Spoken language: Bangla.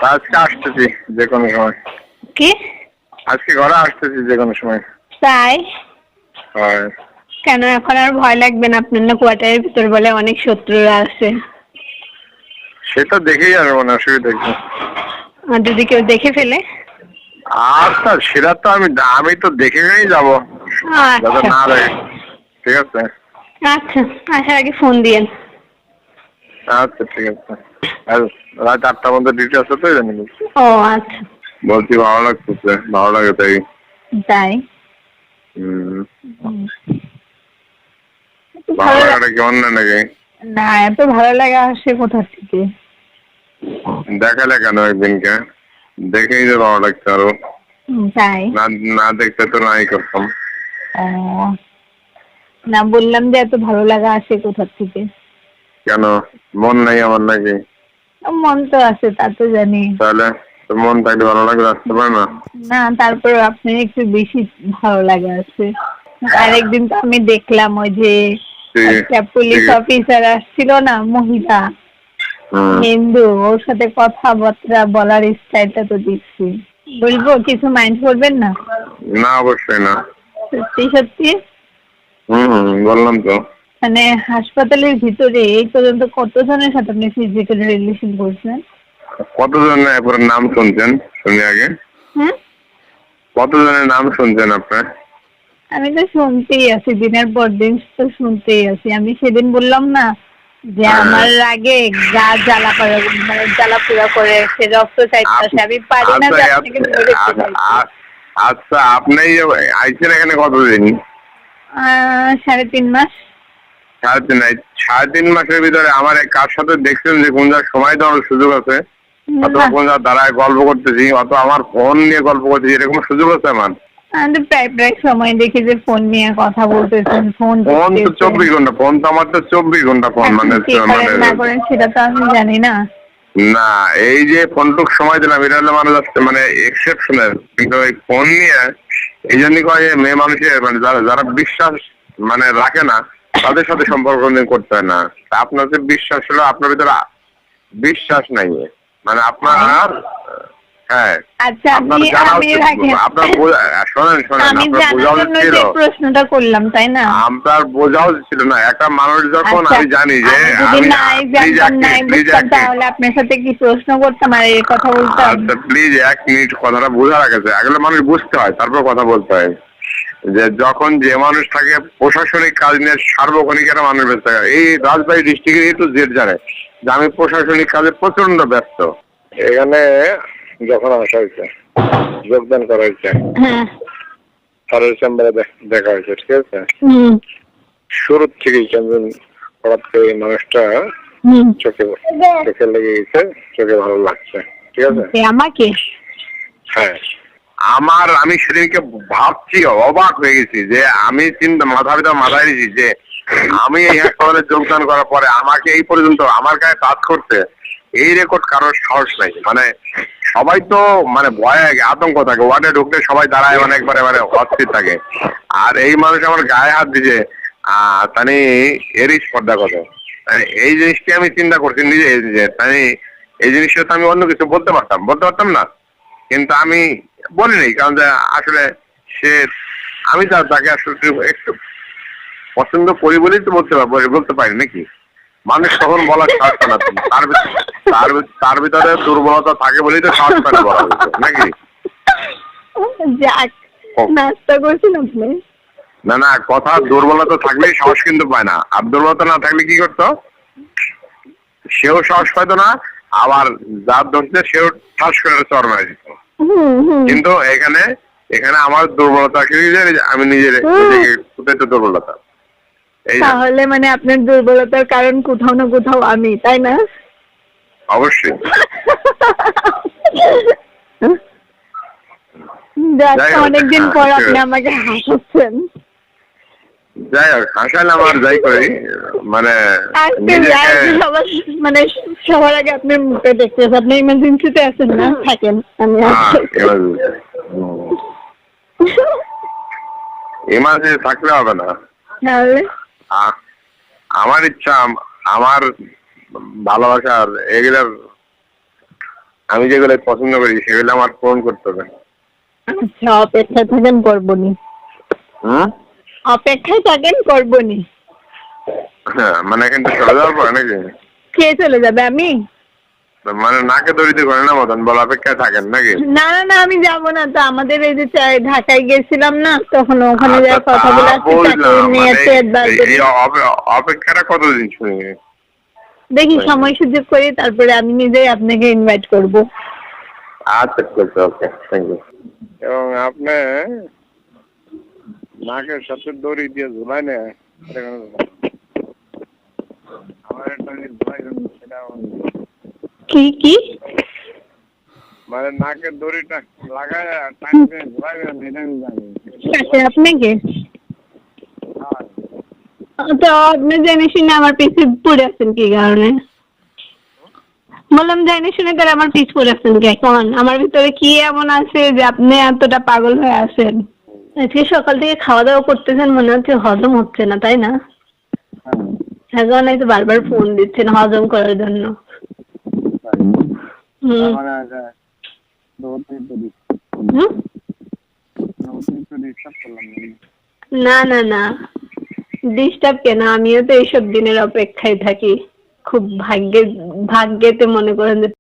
আজকে আসতেছি যে কোনো সময়। কি? আজকে ঘরে আসতেছি যে কোনো সময়। তাই? হয়। কেন এখন আর ভয় লাগবে না? আপনার না কোয়ার্টারের ভিতর বলে অনেক শত্রুরা আছে। সেটা দেখেই যাবে, মানে অসুবিধা কি? আর যদি কেউ দেখে ফেলে? আচ্ছা, সেটা তো আমি তো দেখে নিয়েই যাবো, যাতে আচ্ছা না দেখে। ঠিক আছে। আচ্ছা, আসার আগে ফোন দিয়েন। আচ্ছা ঠিক আছে। আর রাত 8টার মধ্যে ডিউটি আছে তো, জানি ও আচ্ছা। বলছি ভালো লাগতেছে, ভালো লাগে তাই। তাই? ভালো লাগাটা কেমন না নাকি? না, এত ভালো লাগা আসে কোথা থেকে? দেখালে কেন একদিনকে? দেখেই যে ভালো লাগছে আরো। তাই? না দেখতে তো নাই করতাম। ও না, বললাম যে এত ভালো লাগা আসে কোথা থেকে? কেন, মন নাই আমার নাকি? মন তো আছে, তা তো জানি। তাহলে তো মন থাকলে ভালো লাগলে আসতে পারে না? না, তারপর আপনার একটু বেশি ভালো লাগা আছে। আরেকদিন তো আমি দেখলাম ওই যে একটা পুলিশ অফিসার আসছিল না, মহিলা, হিন্দু, ওর সাথে কথাবার্তা বলার স্টাইলটা তো দেখছি। বলবো, কিছু মাইন্ড করবেন না? না, অবশ্যই না। সত্যি সত্যি বললাম তো। মানে হাসপাতালের ভিতরে এই পর্যন্ত কতজনের সাথে আপনি ফিজিক্যাল রিলেশন করছেন? কতজনের একবার নাম শুনছেন শুনি আগে? কতজনের নাম শুনছেন আপনার? আমি তো শুনতেই আছি, দিনের পর দিন তো শুনতেই আছি। আমি সেদিন বললাম না যে আমার আগে গা জ্বালা পোড়া করে, সে রক্ত চাইতেছে, আমি পারি না যে আপনাকে ধরে ফেলাইতে। আচ্ছা, আপনি আইছেন এখানে কতদিন? 3.5 মাস। 3.5 মাসের ভিতরে আমার কার সাথে দেখছেন যে কোন যার সময় দেওয়ার সুযোগ আছে, অথবা কোন যার দ্বারায় গল্প করতেছি, অথবা আমার ফোন নিয়ে গল্প করতেছি, এরকম সুযোগ আছে আমার? আমি প্রায় সময় দেখি যে ফোন নিয়ে কথা বলতেছেন। ফোন তো 24 ঘন্টা ফোন, তো আমার তো 24 ঘন্টা ফোন, মানে না করেন সেটা তো আমি জানি না। না, এই যে ফোনটুক সময় দিলাম, এটা হলো মানুষ মানে এক্সেপশনাল, কিন্তু এই ফোন নিয়ে এই জন্যই কয় মেয়ে মানুষের মানে যারা বিশ্বাস মানে রাখে না, তাদের সাথে সম্পর্ক করতে হয় না। আপনার যে বিশ্বাস হলো, আপনার ভিতরে বিশ্বাস নাই, মানে আপনার হ্যাঁ। আচ্ছা, আপনার প্রশ্নটা করলাম, তাই না? আপনার বোঝাও ছিল না একটা মানুষ যখন, আমি জানি যে তাহলে আপনার সাথে কি প্রশ্ন করতাম আর এই কথা বলতাম? প্লিজ 1 মিনিট কথাটা বোঝা রাখেছে, আগলে মানুষ বুঝতে হয়, তারপর কথা বলতে হয়। যে যখন যে মানুষ থাকে প্রশাসনিক কাজ নিয়ে, সার্বক্ষণিক একটা মানুষ ব্যস্ত থাকে। এই রাজবাড়ী ডিস্ট্রিক্টের একটু জেড জানে যে আমি প্রশাসনিক কাজে প্রচন্ড ব্যস্ত। এখানে যখন আসা হয়েছে, যোগদান করা হয়েছে, স্যারের চেম্বারে দেখা হয়েছে, ঠিক আছে? শুরুর থেকেই কেমন হঠাৎ করে এই মানুষটা চোখে লেগে গেছে, চোখে ভালো লাগছে, ঠিক আছে? আমাকে? হ্যাঁ, আমি সেদিনকে ভাবছি, অবাক হয়ে গেছি যে আমি মাথায় নিয়েছি যে আমি এই হাসপাতালে যোগদান করার পরে আমাকে এই পর্যন্ত আমার গায়ে টাচ করতে এই রেকর্ড কারোর সাহস নাই। মানে সবাই তো মানে ভয়ে আতঙ্ক থাকে, ওয়ার্ডে ঢুকলে সবাই দাঁড়ায়, মানে একবারে মানে অস্থির থাকে। আর এই মানুষ আমার গায়ে হাত দিছে, তানি এরই স্পর্ধা কত। এই জিনিসটি আমি চিন্তা করছি নিজে, যে তাই এই জিনিসটা তো আমি অন্য কিছু বলতে পারতাম না, কিন্তু আমি বলিনি, কারণ আসলে আমি তাকে আসলে একটু পছন্দ করি বলেই তো বলতে পারি নাকি? মানুষ তখন বলার সাহস পায় না, তার ভিতরে দুর্বলতা থাকে বলেই তো সাহস পায় না বলা নাকি? নাস্তা করছেন আপনি? না, কথা দুর্বলতা থাকলেই সাহস কিন্তু পায় না, আর দুর্বলতা না থাকলে কি করতো? সেও সাহস পাইতো না, আবার যার ধরছে সেও ঠাস করে চর মারা দিত। কিন্তু এখানে আমার দুর্বলতা আমি নিজের কোথায় তো দুর্বলতা। তাহলে মানে আপনার দুর্বলতার কারণ কোথাও না কোথাও আমি, তাই না? অবশ্যই। অনেকদিন পর আপনি আমাকে হাসাচ্ছেন। যাই হোক, হাসালাম আর যাই করি, মানে মানে সবার আগে আপনার মুখে দেখতে, আপনি ইমার্জেন্সিতে আছেন না? থাকেন, আমি ইমার্জেন্সি থাকলে হবে না। আমার ইচ্ছা, আমার ভালোবাসার এগুলার আমি যেগুলো পছন্দ করি সেগুলো আমার পূরণ করতে হবে। আচ্ছা, অপেক্ষায় থাকেন, করবনি। অপেক্ষায় থাকেন, করবনি। হ্যাঁ, মানে এখান থেকে চলে যাওয়ার পরে নাকি? কে চলে যাবে? আমি? মানে নাকে দড়িতে করে না মতন বল অপেক্ষায় থাকেন নাকি? না না না, আমি যাবো না তো। আমাদের এই যে ঢাকায় গেছিলাম না, তখন ওখানে যা আচ্ছা, কথা বলে তা আসছি, বুঝলাম। চাকরি নিয়ে মানে পেট বার করি। এই অপেক্ষাটা কতদিন শুনি? দেখি সময় সুযোগ করি, তারপরে আমি নিজেই আপনাকে ইনভাইট করব। আচ্ছা, ঠিক আছে, ওকে, থ্যাংক ইউ। এবং আপনি নাকের সাথে দড়ি দিয়ে ঝুলাই না, আমার একটা ঝুলাই সেটা কি কি? মানে নাকের দড়িটা লাগায় টাইমে ঝুলাইবেন, এটা আমি জানি। কাছে আপনাকে তো আপনি জেনে শুনে আমার পিছে পড়ে আছেন কি কারণে? বললাম জেনে শুনে তারা আমার পিছ পড়ে আছেন কে? কোন আমার ভিতরে কি এমন আছে যে আপনি এতটা পাগল হয়ে আছেন? আজকে সকাল থেকে খাওয়া দাওয়া করতেছেন, মনে হচ্ছে হজম হচ্ছে না, তাই না? এখন এই তো বারবার ফোন দিচ্ছেন হজম করার জন্য। না না না, ডিস্টার্ব কেন? আমিও তো এইসব দিনের অপেক্ষায় থাকি। খুব ভাগ্যেতে মনে করেন যে